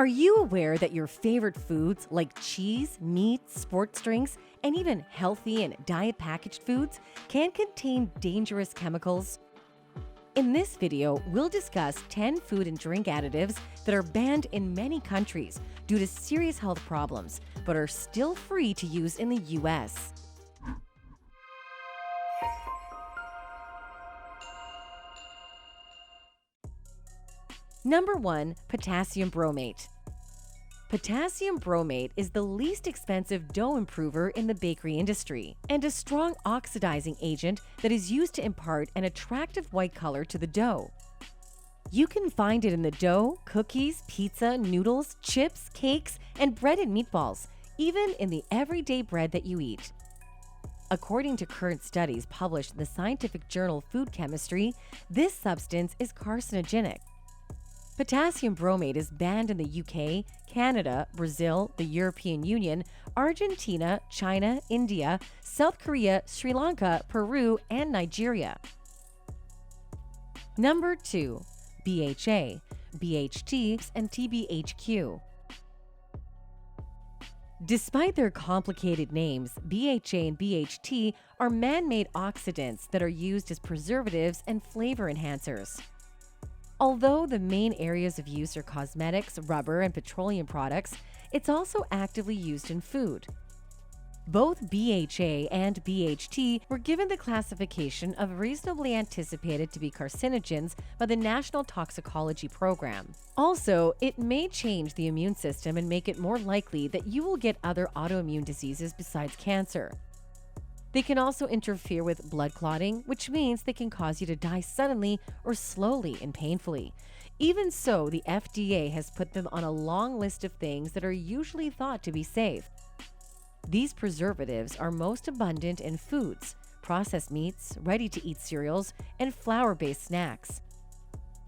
Are you aware that your favorite foods like cheese, meat, sports drinks, and even healthy and diet packaged foods can contain dangerous chemicals? In this video, we'll discuss 10 food and drink additives that are banned in many countries due to serious health problems, but are still free to use in the US. Number 1. Potassium Bromate. Potassium bromate is the least expensive dough improver in the bakery industry and a strong oxidizing agent that is used to impart an attractive white color to the dough. You can find it in the dough, cookies, pizza, noodles, chips, cakes, and bread and meatballs, even in the everyday bread that you eat. According to current studies published in the scientific journal Food Chemistry, this substance is carcinogenic. Potassium bromate is banned in the UK, Canada, Brazil, the European Union, Argentina, China, India, South Korea, Sri Lanka, Peru, and Nigeria. Number 2. BHA, BHT, and TBHQ. Despite their complicated names, BHA and BHT are man-made oxidants that are used as preservatives and flavor enhancers. Although the main areas of use are cosmetics, rubber, and petroleum products, it's also actively used in food. Both BHA and BHT were given the classification of reasonably anticipated to be carcinogens by the National Toxicology Program. Also, it may change the immune system and make it more likely that you will get other autoimmune diseases besides cancer. They can also interfere with blood clotting, which means they can cause you to die suddenly or slowly and painfully. Even so, the FDA has put them on a long list of things that are usually thought to be safe. These preservatives are most abundant in foods, processed meats, ready-to-eat cereals, and flour-based snacks.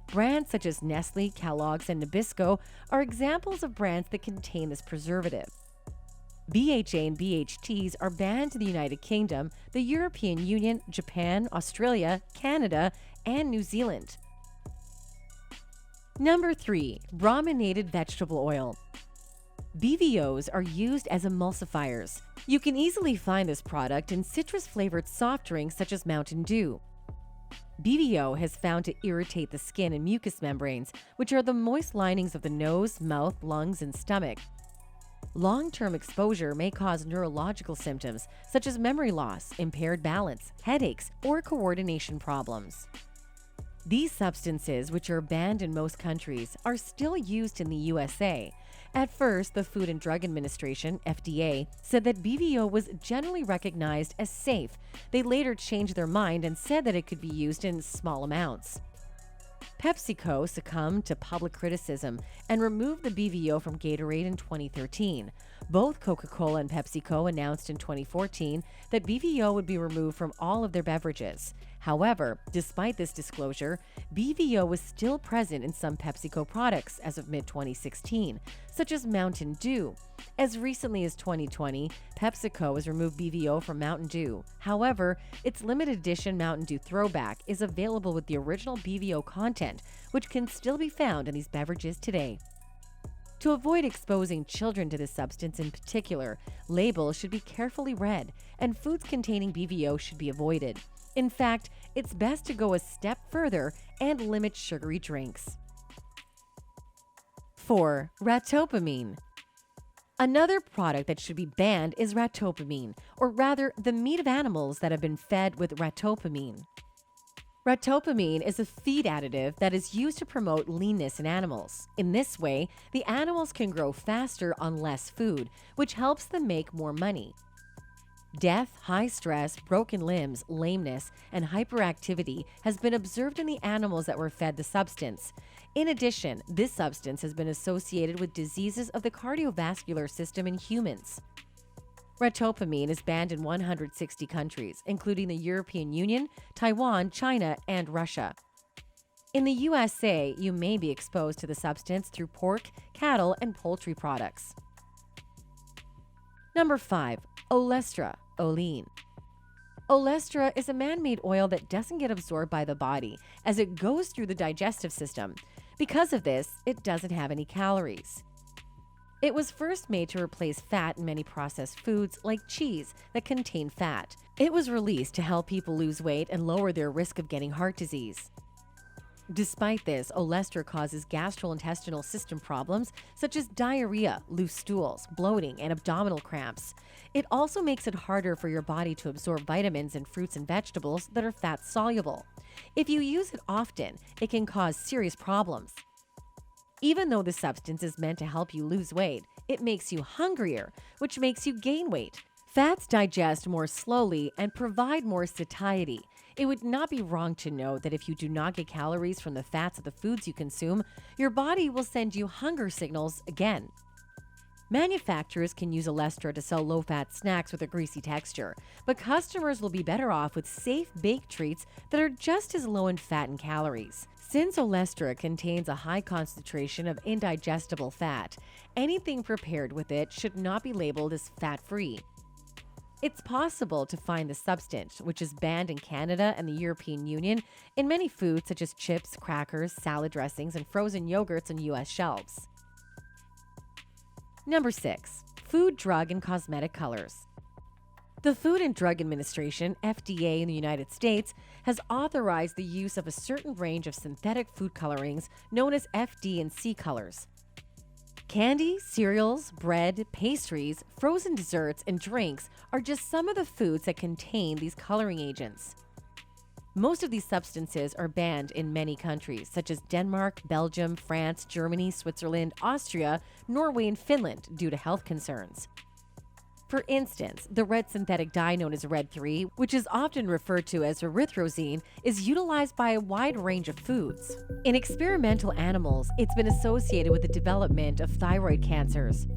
Brands such as Nestle, Kellogg's, and Nabisco are examples of brands that contain this preservative. BHA and BHTs are banned in the United Kingdom, the European Union, Japan, Australia, Canada, and New Zealand. Number 3. Brominated Vegetable Oil. BVOs are used as emulsifiers. You can easily find this product in citrus-flavored soft drinks such as Mountain Dew. BVO has found to irritate the skin and mucous membranes, which are the moist linings of the nose, mouth, lungs, and stomach. Long-term exposure may cause neurological symptoms such as memory loss, impaired balance, headaches, or coordination problems. These substances, which are banned in most countries, are still used in the USA. At first, the Food and Drug Administration, FDA, said that BVO was generally recognized as safe. They later changed their mind and said that it could be used in small amounts. PepsiCo succumbed to public criticism and removed the BVO from Gatorade in 2013. Both Coca-Cola and PepsiCo announced in 2014 that BVO would be removed from all of their beverages. However, despite this disclosure, BVO was still present in some PepsiCo products as of mid-2016, such as Mountain Dew. As recently as 2020, PepsiCo has removed BVO from Mountain Dew. However, its limited edition Mountain Dew Throwback is available with the original BVO content, which can still be found in these beverages today. To avoid exposing children to this substance in particular, labels should be carefully read, and foods containing BVO should be avoided. In fact, it's best to go a step further and limit sugary drinks. 4. Ractopamine. Another product that should be banned is ractopamine, or rather, the meat of animals that have been fed with ractopamine. Ractopamine is a feed additive that is used to promote leanness in animals. In this way, the animals can grow faster on less food, which helps them make more money. Death, high stress, broken limbs, lameness, and hyperactivity has been observed in the animals that were fed the substance. In addition, this substance has been associated with diseases of the cardiovascular system in humans. Ractopamine is banned in 160 countries, including the European Union, Taiwan, China, and Russia. In the USA, you may be exposed to the substance through pork, cattle, and poultry products. Number 5. Olestra, Olean. Olestra is a man-made oil that doesn't get absorbed by the body as it goes through the digestive system. Because of this, it doesn't have any calories. It was first made to replace fat in many processed foods like cheese that contain fat. It was released to help people lose weight and lower their risk of getting heart disease. Despite this, Olestra causes gastrointestinal system problems such as diarrhea, loose stools, bloating, and abdominal cramps. It also makes it harder for your body to absorb vitamins in fruits and vegetables that are fat-soluble. If you use it often, it can cause serious problems. Even though the substance is meant to help you lose weight, it makes you hungrier, which makes you gain weight. Fats digest more slowly and provide more satiety. It would not be wrong to know that if you do not get calories from the fats of the foods you consume, your body will send you hunger signals again. Manufacturers can use Olestra to sell low-fat snacks with a greasy texture, but customers will be better off with safe baked treats that are just as low in fat and calories. Since Olestra contains a high concentration of indigestible fat, anything prepared with it should not be labeled as fat-free. It's possible to find the substance, which is banned in Canada and the European Union, in many foods such as chips, crackers, salad dressings, and frozen yogurts on U.S. shelves. Number 6. Food, drug, and cosmetic colors. The Food and Drug Administration, FDA in the United States, has authorized the use of a certain range of synthetic food colorings known as FD&C colors. Candy, cereals, bread, pastries, frozen desserts, and drinks are just some of the foods that contain these coloring agents. Most of these substances are banned in many countries, such as Denmark, Belgium, France, Germany, Switzerland, Austria, Norway, and Finland, due to health concerns. For instance, the red synthetic dye known as Red 3, which is often referred to as erythrosine, is utilized by a wide range of foods. In experimental animals, it's been associated with the development of thyroid cancers.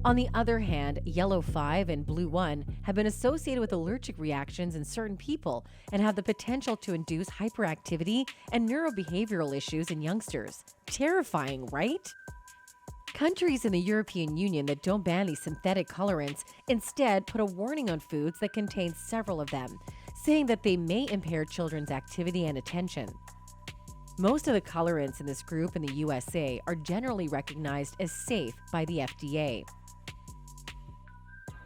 On the other hand, yellow 5 and blue 1 have been associated with allergic reactions in certain people and have the potential to induce hyperactivity and neurobehavioral issues in youngsters. Terrifying, right? Countries in the European Union that don't ban these synthetic colorants instead put a warning on foods that contain several of them, saying that they may impair children's activity and attention. Most of the colorants in this group in the USA are generally recognized as safe by the FDA.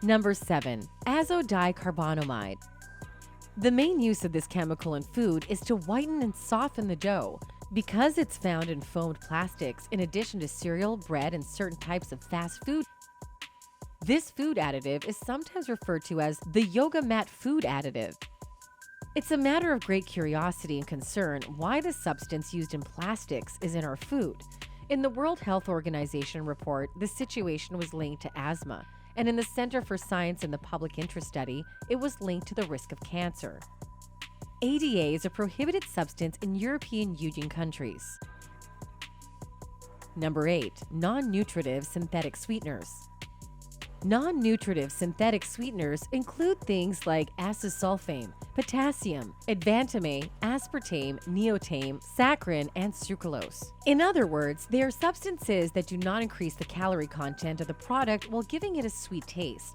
Number 7. Azodicarbonamide. The main use of this chemical in food is to whiten and soften the dough. Because it's found in foamed plastics in addition to cereal, bread, and certain types of fast food, this food additive is sometimes referred to as the yoga mat food additive. It's a matter of great curiosity and concern why the substance used in plastics is in our food. In the World Health Organization report, the situation was linked to asthma, and in the Center for Science and the Public Interest study, it was linked to the risk of cancer. ADA is a prohibited substance in European Union countries. Number 8. Non-nutritive synthetic sweeteners. Non-nutritive synthetic sweeteners include things like acesulfame, potassium, advantamate, aspartame, neotame, saccharin, and sucralose. In other words, they are substances that do not increase the calorie content of the product while giving it a sweet taste.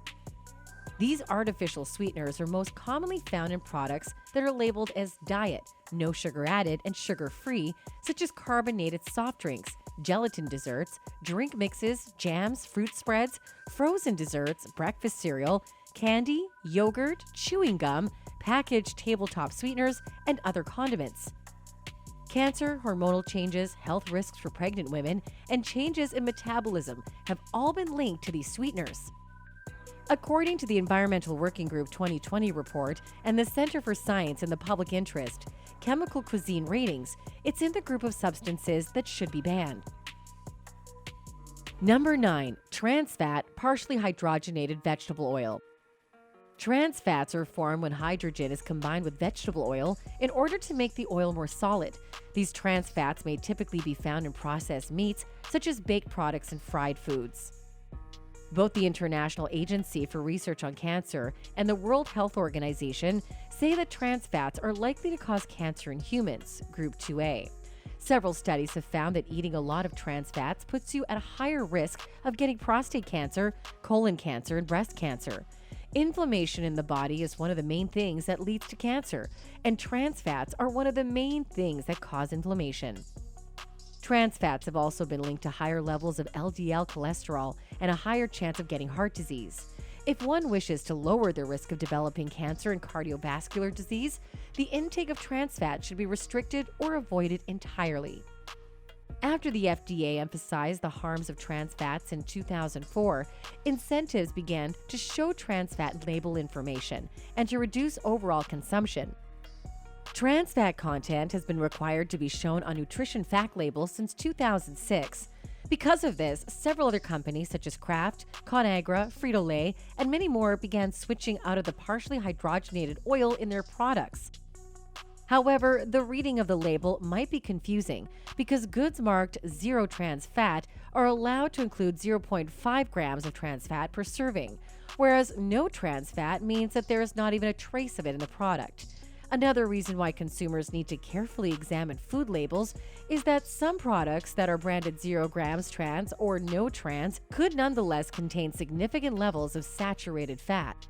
These artificial sweeteners are most commonly found in products that are labeled as diet, no sugar added, and sugar-free, such as carbonated soft drinks, gelatin desserts, drink mixes, jams, fruit spreads, frozen desserts, breakfast cereal, candy, yogurt, chewing gum, packaged tabletop sweeteners, and other condiments. Cancer, hormonal changes, health risks for pregnant women, and changes in metabolism have all been linked to these sweeteners. According to the Environmental Working Group 2020 report and the Center for Science and the Public Interest, Chemical Cuisine Ratings, it's in the group of substances that should be banned. Number 9. Trans fat, partially hydrogenated vegetable oil. Trans fats are formed when hydrogen is combined with vegetable oil in order to make the oil more solid. These trans fats may typically be found in processed meats, such as baked products and fried foods. Both the International Agency for Research on Cancer and the World Health Organization say that trans fats are likely to cause cancer in humans, Group 2A. Several studies have found that eating a lot of trans fats puts you at a higher risk of getting prostate cancer, colon cancer, and breast cancer. Inflammation in the body is one of the main things that leads to cancer, and trans fats are one of the main things that cause inflammation. Trans fats have also been linked to higher levels of LDL cholesterol and a higher chance of getting heart disease. If one wishes to lower the risk of developing cancer and cardiovascular disease, the intake of trans fat should be restricted or avoided entirely. After the FDA emphasized the harms of trans fats in 2004, incentives began to show trans fat label information and to reduce overall consumption. Trans fat content has been required to be shown on nutrition fact labels since 2006. Because of this, several other companies such as Kraft, Conagra, Frito-Lay, and many more began switching out of the partially hydrogenated oil in their products. However, the reading of the label might be confusing because goods marked zero trans fat are allowed to include 0.5 grams of trans fat per serving, whereas no trans fat means that there is not even a trace of it in the product. Another reason why consumers need to carefully examine food labels is that some products that are branded 0 grams trans or no trans could nonetheless contain significant levels of saturated fat.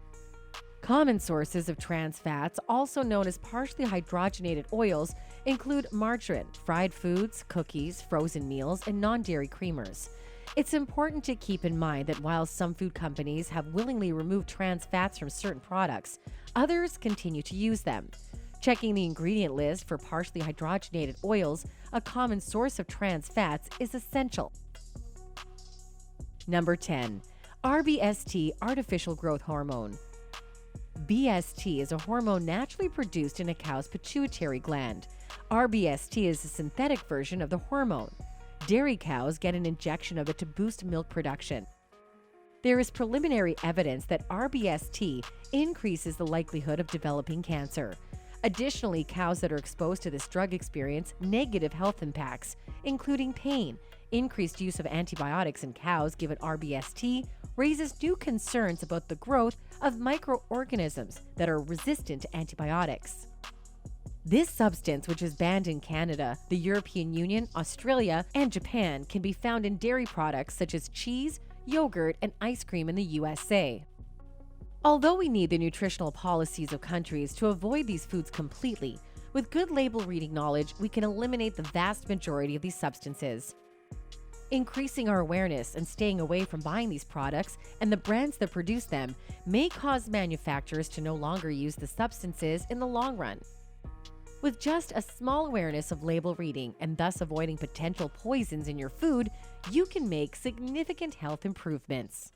Common sources of trans fats, also known as partially hydrogenated oils, include margarine, fried foods, cookies, frozen meals, and non-dairy creamers. It's important to keep in mind that while some food companies have willingly removed trans fats from certain products, others continue to use them. Checking the ingredient list for partially hydrogenated oils, a common source of trans fats, is essential. Number 10. RBST artificial growth hormone. BST is a hormone naturally produced in a cow's pituitary gland. RBST is a synthetic version of the hormone. Dairy cows get an injection of it to boost milk production. There is preliminary evidence that RBST increases the likelihood of developing cancer. Additionally, cows that are exposed to this drug experience negative health impacts, including pain. Increased use of antibiotics in cows given RBST raises new concerns about the growth of microorganisms that are resistant to antibiotics. This substance, which is banned in Canada, the European Union, Australia, and Japan, can be found in dairy products such as cheese, yogurt, and ice cream in the USA. Although we need the nutritional policies of countries to avoid these foods completely, with good label reading knowledge, we can eliminate the vast majority of these substances. Increasing our awareness and staying away from buying these products and the brands that produce them may cause manufacturers to no longer use the substances in the long run. With just a small awareness of label reading and thus avoiding potential poisons in your food, you can make significant health improvements.